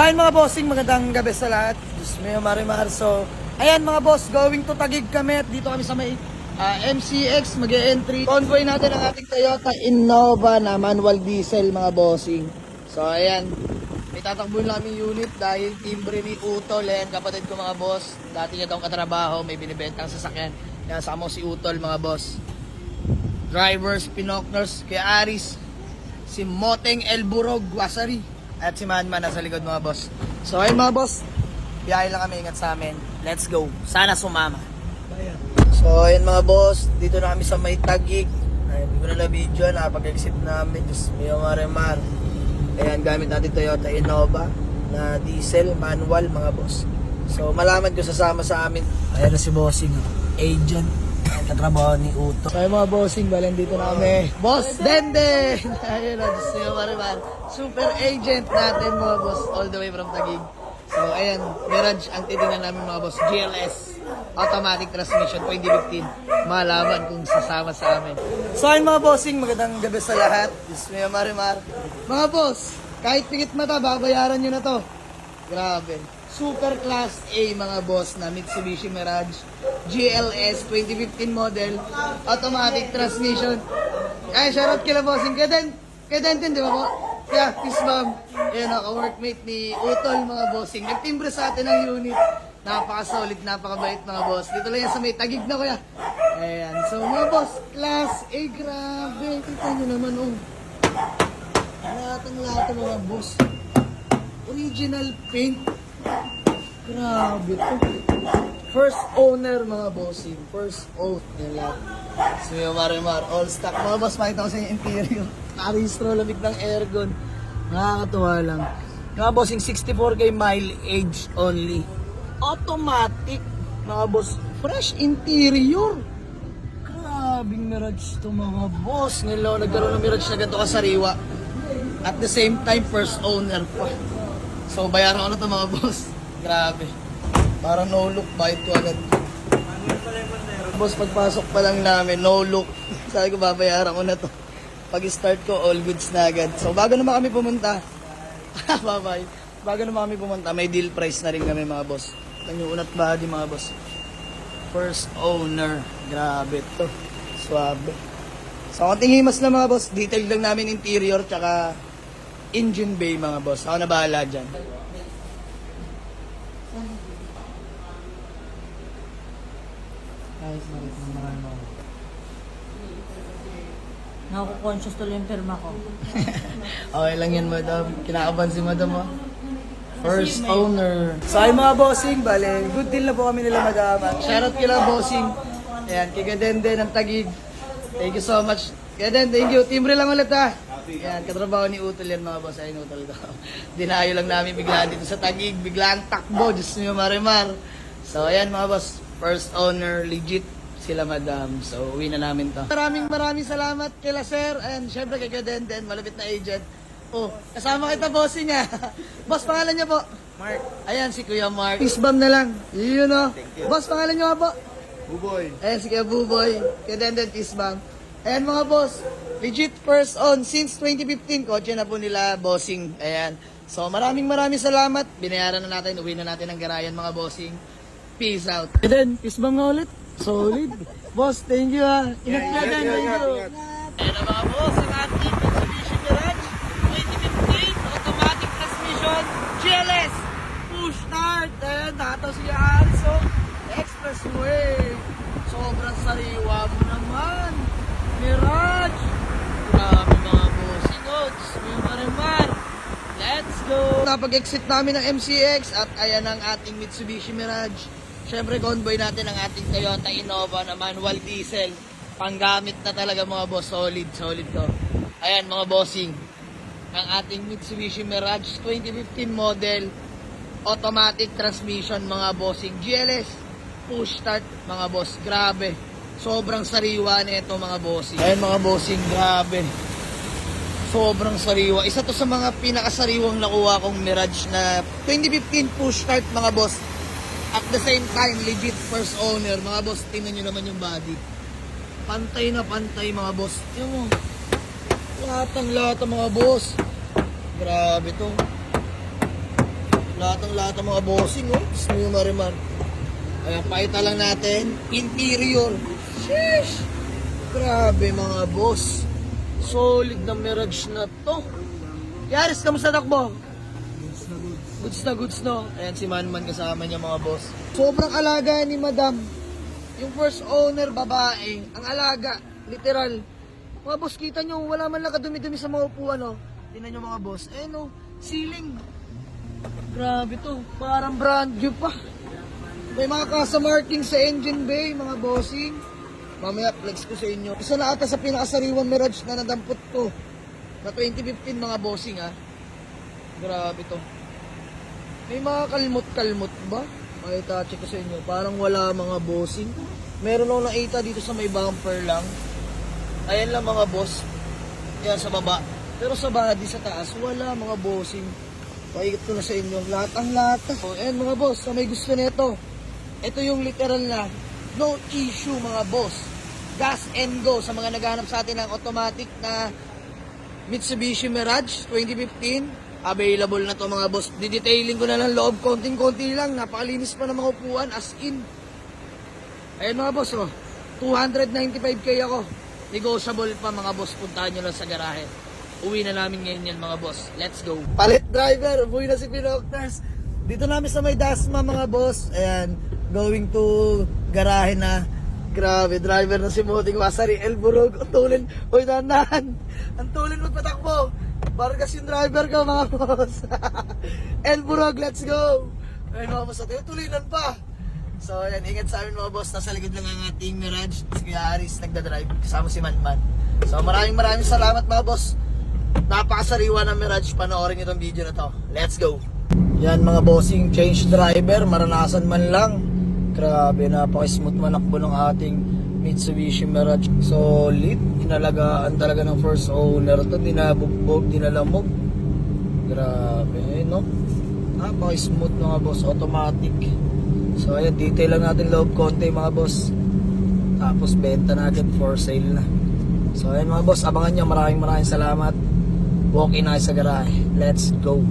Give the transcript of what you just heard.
ayun mga bossing, magandang gabi sa lahat. Diyos mio, Marimar. So, ayan mga boss, going to Taguig kami at dito kami sa may MCX, mag-e-entry. Convoy natin ang ating Toyota Innova na manual diesel mga bossing. So, ayan, may tatakbuhin lang aming unit dahil timbre ni Utol. Ayan, kapatid ko mga boss. Dati niya daw katrabaho, may binibentang sasakyan. Kaya sama si Utol mga boss. Drivers, Pinokners, kaya Aris, si Moteng Elburog, Wasari, at si Manman nasa likod mga boss. So ayun mga boss, biyahe lang kami, ingat sa amin. Let's go, sana sumama. So ayun mga boss, dito na kami sa may Taguig. Ayun, hindi ko na na-video, nakapag-exit namin. Diyos mio, Marimar. Ayan, gamit natin Toyota Innova na diesel, manual mga boss. So malaman ko sasama sa amin. Ayan na si bossing, agent, katrabaho ni Uto. So mga bossing, balang dito na kami. Boss Dende! Ayun na, Diyos mio, Marimar. Super agent natin mga boss, all the way from Taguig. So ayan, Mirage ang titingnan namin mga boss, GLS automatic transmission 2015. Malaman kung sasama sa amin. So ayun mga bossing, magandang gabi sa lahat. Diyos mio, Marimar. Mga boss, kahit pikit mata, babayaran nyo na to. Grabe. Super Class A mga boss na Mitsubishi Mirage GLS 2015 model, automatic transmission. Ay, shoutout kila bossing. Kaya Denton, di ba po? Kaya, peace bomb. Ayan, ka-workmate ni Utol mga bossing. Nagtimbre sa atin ang unit. Napaka-solid, napaka-bait mga boss. Dito lang yan sa may Taguig na kuya. Ayan, so mga boss, Class A, grabe. Kita nyo naman, oh. Lahat mga boss. Original paint. Grabe to. First owner mga bossing. First oath nila. So yung Marimar, all stock. Mga boss, makita ko sa yung interior. Nakarehistro, lamig ng aircon. Nakakatuwa lang. Mga bossing, 64k mileage only. Automatic. Mga boss, fresh interior. Grabing Mirage to mga boss. Ngayon nagkaroon ng Mirage na ganito kasariwa. At the same time, first owner pa. So bayaran ko na to mga boss. Grabe. Para no look, bayad ko agad. Boss, pagpasok pa lang namin, no look. Sabi ko, babayaran ko na to. Pag start ko, all goods na agad. So bago naman kami pumunta, bye-bye. Bago naman kami pumunta, may deal price na rin kami mga boss. Ang yung unat body mga boss. First owner. Grabe to. Suabe. So konting himas na mga boss. Detail lang namin interior, tsaka engine bay mga boss. Ako na bahala dyan. Guys, malit ng mga ano. Naku-conscious tuloy yung pirma ko. Okay lang yan, madam. Kinakaban si madam, oh. First owner. So ay mga bossing, bale, good deal na po kami nila madam. At shoutout kila bossing. Ayan, kay Gadende ng Taguig. Thank you so much. Gadende, thank you. Timbre lang ulit ha. Ayan, katrabaho ni Utol yan mga boss. Ayun, Utol daw. Dinayo lang namin bigla dito sa Taguig. Biglang takbo, Diyos mio, Marimar. So ayan mga boss, first owner, legit sila madam. So uwi na namin to. Maraming salamat kila sir. And syempre kay Gadende, malapit na agent. Oh, kasama kita bossing niya. Boss, pangalan niya po? Mark. Ayan, si Kuya Mark. Peace bomb na lang. Yun o. Boss, pangalan niyo nga po? Buboy. Ayan, si Kuya Buboy. Kaya Denden, peace bomb. Ayan mga boss, legit first on since 2015. Kotse na po nila, bossing. Ayan. So, maraming salamat. Binayaran na natin, uwi na natin ang garayan mga bossing. Peace out. Then, peace bomb nga ulit. Solid. Boss, thank you ha. Ingat ka dyan, thank you. Ayan na mga boss, ang ating Mitsubishi Mirage 2015 automatic transmission GLS push start. Ayan, nakataw si Also expressway. Sobrang sariwa mo naman. Mirage. Grabe mga bossing. Yung Marimar. Let's go. Napag-exit namin ng MCX at ayan ang ating Mitsubishi Mirage. Siyempre, convoy natin ang ating Toyota Innova na manual diesel. Panggamit na talaga mga boss. Solid to. Ayan mga bossing. Ang ating Mitsubishi Mirage 2015 model. Automatic transmission mga bossing. GLS. Push start mga boss. Grabe. Sobrang sariwa nito mga bossing. Ayan mga bossing. Grabe. Sobrang sariwa. Isa to sa mga pinakasariwang nakuha kong Mirage na 2015 push start mga boss. At the same time, legit first owner. Mga boss, tingnan nyo naman yung body. Pantay na pantay mga boss. Tingnan mo. Lahat mga boss. Grabe to. Lahat ng mga bossing, oh. Gusto nyo mariman. Ayan, pakita lang natin. Interior. Sheesh! Grabe mga boss. Solid na Mirage na to. Yaris, kamusta takbo? Goods no? Ayan si Manman kasama niya mga boss. Sobrang alaga ni Madam. Yung first owner, babae. Ang alaga, literal. Mga boss, kita nyo, wala man lang kadumi-dumi sa mga upuan, oh. Tingnan nyo mga boss. Eh no, ceiling. Grabe to, parang brand new pa. May mga kasa marking sa engine bay, mga bossing. Mamaya flex ko sa inyo. Isa na ata sa pinakasariwang Mirage na nadampot ko. Na 2015 mga bossing, ha. Grabe to. May mga kalmot-kalmot ba? Makita check ko sa inyo. Parang wala mga bossing. Meron akong nakita dito sa may bumper lang. Ayan lang mga boss. Yan sa baba. Pero sa body sa taas, wala mga bossing. Paikot ko na sa inyo. Lahat ang lata. So, ayan mga boss, sa may gusto nito. Ito yung literal na no issue mga boss. Gas and go sa mga naghahanap sa atin ng automatic na Mitsubishi Mirage 2015. Available na to mga boss. Didetailing ko na lang loob. Konting-konti lang. Napakalinis pa ng mga upuan. As in. Ayan mga boss, oh. 295k ako. Negotiable pa mga boss. Puntahan nyo lang sa garahe. Uwi na namin ngayon yan mga boss. Let's go. Palit driver. Uwi na si Pinocters. Dito namin sa may Dasma mga boss. Ayan. Going to garahe na. Grabe. Driver na si Moting Wasari. Elburog. Ang tulin. Uy, dahan-dahan. Ang tulin magpatakbo. Bargas yung driver ko mga boss. Elburog. Let's go. Ayun mga boss. At tulinan pa. So ayan. Ingat sa amin mga boss. Nasa likod lang ang ating Mirage. Si Kuya Aris nagdadrive. Kasama si Manman. So maraming salamat mga boss. Napakasariwa ng Mirage. Panoorin nyo itong video na to. Let's go. Yan mga bossing, change driver, maranasan man lang. Grabe, napaka-smooth manakbo ng ating Mitsubishi Mirage. Solid, inalagaan talaga ng first owner to. Dinabugbog, dinalamog. Grabe, no? Napaka-smooth mga boss, automatic. So ayan, detail lang natin loob konti mga boss. Tapos benta na agad, for sale na. So ayan mga boss, abangan nyo, maraming salamat. Walk in na sa garahe. Let's go.